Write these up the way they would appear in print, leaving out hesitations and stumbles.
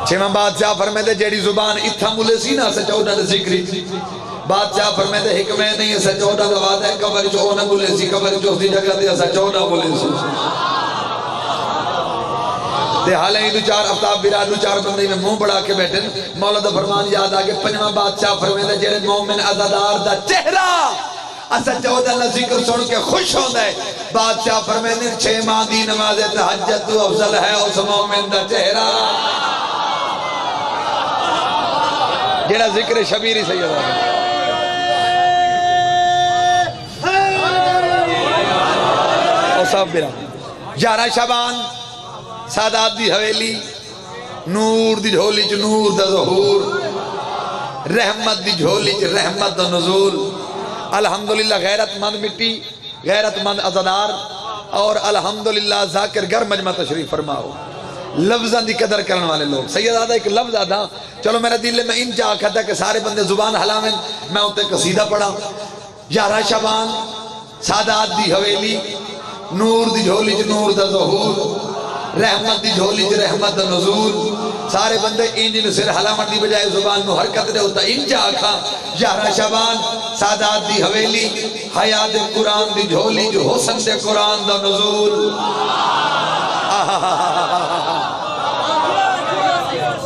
چھواں بادشاہ فرمیندے جیڑی زبان اتھا ملے سی نا سچوڑا دے ذکری بادشاہ فرمیندے حکمہ نہیں ہے سچوڑا دا وعدہ ہے قبر جو نہ ملے سی قبر جو اس دی جگہ دے سچوڑا ملے سی دے حالیں ہی دو چار افتاب برا دو چار بندے میں منہ بڑھا کے بیٹھے مولا دا فرمان یاد آگے پنجواں بادشاہ فرمیندے جیڑے مومن عزادار دا چہرہ اسا چودہ اللہ ذکر سن کے خوش ہوندہ ہے بادشاہ فرمیندے 6 ماہ دی نماز تہجد تو افضل ہے اس مومن دا چہرہ جیڑا ذکر شبیری سید آگے اور صاحب برا 11 شعبان سادات دی حویلی نور دی جھولی چ نور دا ظہور رحمت دی جھولی چ رحمت دا نزول الحمدللہ غیرت مند مٹی غیرت مند عزادار اور الحمدللہ ذاکر گر مجمع تشریف فرماؤ لفظاں دی قدر کرنے والے لوگ سید آدھا ایک لفظ آدھا چلو میرا دل میں ان چاہ کھتا کہ سارے بندے زبان حلاویں میں ہوتے قصیدہ پڑھا 11 شعبان سادات دی حویلی نور دی جھولی چ نور دا ظہور رحمت دی جھولی چ رحمت دا نزول سارے بندے انجل سر حلامت دی بجائے زبان میں حرکت دے ہوتا انجا آکھا 11 شعبان سادات دی حویلی حیات قرآن دی جھولی جو حسن دے قرآن دا نزول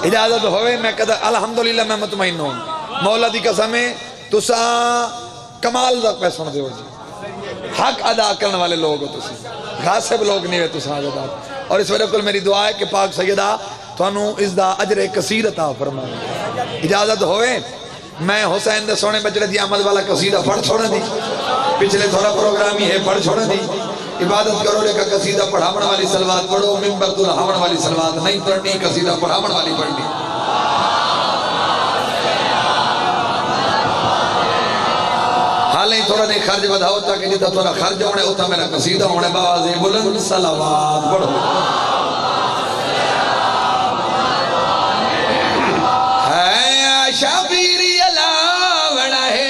اجازت ہوئے میں کہتا الحمدللہ میں مطمئن ہوں مولا دی قسمیں تسا کمال دا پہ سن دے ہو جی حق ادا کرنے والے لوگ ہو تسی غاصب لوگ نہیں ہوئے تسا آجادہ اور اس وجہ کل میری دعا ہے کہ پاک سیدہ تو انہوں اس دا عجر کثیر عطا فرمائے اجازت ہوئے میں حسین دے سونے بچڑے دی عمل والا قصیدہ پڑھ چھوڑا دی پچھلے تھوڑا پروگرام ہی ہے پڑھ چھوڑا دی عبادت کرو لے کا قصیدہ پڑھامن والی سلوات پڑھو ممبر تو لہامن والی سلوات نہیں پڑھنی قصیدہ پڑھامن والی پڑھنی حالیں تھوڑا نہیں خرج بدھا ہوتا کہ جتا تھوڑا خرج ہونے ہوتا میرا قصیدہ ہونے باز بلند سلوات پڑھو شبیری علاوڑا ہے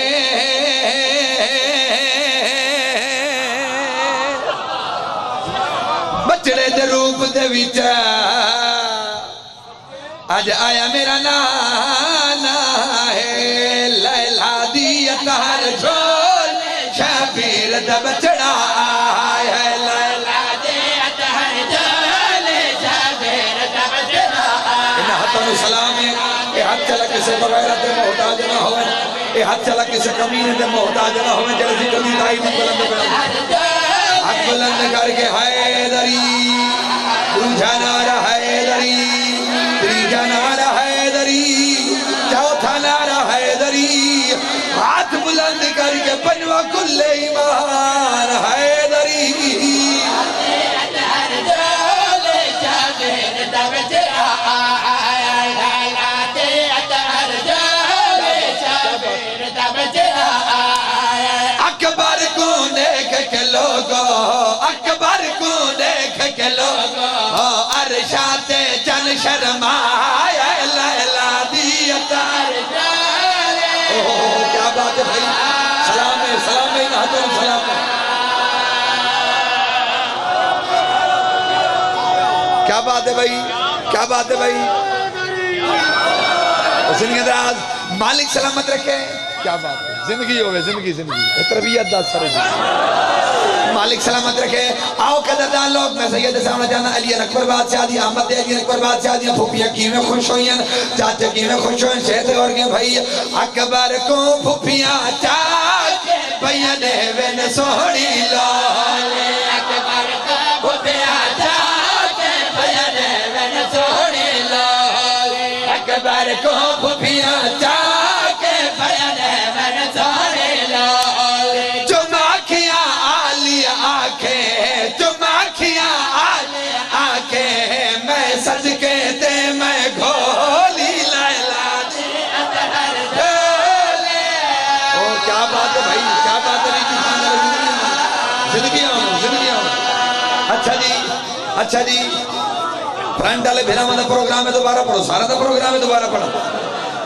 بچڑے دے روپ دے ویچا آج آیا میرا نانا ہے لیلہ دیت ہر جھول شبیر دے بچڑا آیا ہے لیلہ دیت ہر جھول شبیر دے بچڑا انہا حتن سلام ہے اے ہاتھ چلا کسے بغیرت دے محتاج نہ ہوئے اے ہاتھ چلا کسے کمینے دے محتاج نہ ہوئے جلسی کمی دائی من بلند بلند حق بلند کر کے حیدری دوجہ نارا حیدری تریجہ نارا حیدری چوتھا نارا حیدری ہاتھ بلند کر کے پنوہ کل ایمان حیدری اکبر کو دیکھ کے لوگو اکبر کو دیکھ کے لوگو عرشات چن شرمایا لیلہ دیت عرشانے کیا بات ہے بھائی سلام ہے سلام ہے نحتر سلام ہے کیا بات ہے بھائی کیا بات ہے بھائی زندگی دراز مالک سلامت رکھے کیا بات ہے زندگی ہوئے زندگی تربیت دا سر مالک سلامت رکھے آؤ قدردان لوگ میں سید سامنا جانا علیان اکبر بادشاہ دی احمد علیان اکبر بادشاہ دی پھوپیاں کیویں خوش ہوئیں چاچے کیویں خوش ہوئیں شہد اور گئے بھائی اکبر کو پھوپیاں چاچے بینے وین سوڑی لالے اکبر کو پھوپیاں چاچے بینے وین سوڑی لالے اکبر کو پھوپیاں چاچے بینے وین سوڑی لالے چم آنکھیاں آلی آنکھیں چم آنکھیاں آلی آنکھیں میں صدقے تے میں گھولی لیلہ دی اتہر جھولے کیا بات ہے بھائی کیا بات ہے زندگی آؤں اچھا جی فرنٹ والے بھیرا مندہ پروگرام ہے دوبارہ پڑھو سارا دا پروگرام ہے دوبارہ پڑھو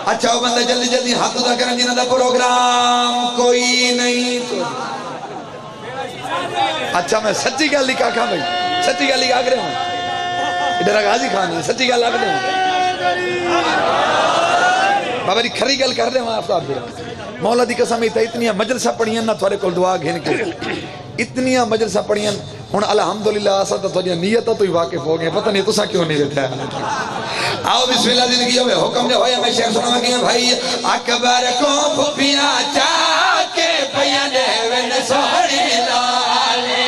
اچھا وہ بندہ جلدی جلدی ہاتھ دا کرن جنہ دا پروگرام کوئی نہیں تو اچھا میں سچی گل لکھا کھا بھائی سچی گل لکھا کرے ہوں ادھر غازی خان ہے سچی گل لکھا کرے ہوں بابا جی کھری گل کر دے وہاں آفتاب دے مولا دی قسم اتنی مجلسہ پڑھیاں نہ تھوڑے کول دعا گھن کے اتنی مجلسہ پڑھیاں ہن الحمدللہ آسا تو تھوڑی نیتہ تو ہی واقف ہو گئے پتہ نہیں تسا کیوں نہیں بیٹھا ہے آؤ بسم اللہ زندگی ہوئے حکم دے ہوئے میں شیخ سنوا گیا بھائی اکبر کو پھپیاں چاہ کے پیانے وین سوڑی لالے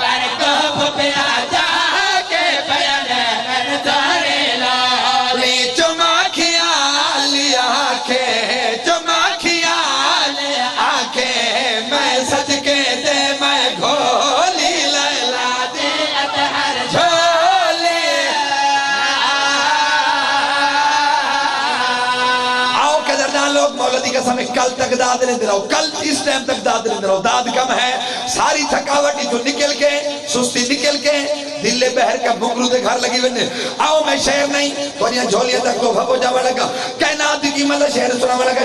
اکبر کو پھپیاں چاہ کے پیانے وین سوڑی لالے چما خیال آنکھیں چما خیال آنکھیں میں سچ کے دے میں گھولی لیلا دے اتہر جھولی آؤ قدردان لوگ مولا دی قسم کل تک داد لیندے رہو کل اس ٹائم تک داد لیندے رہو داد کم ہے ساری تھکاوٹی جو نکل کے سستی نکل کے دل بہر کا بکرو دے گھر لگی ونے آؤ میں شہر نہیں تو جھولیاں تک تو بھپو جاوہ لگا کائنات کی ملہ شہر سناوہ لگا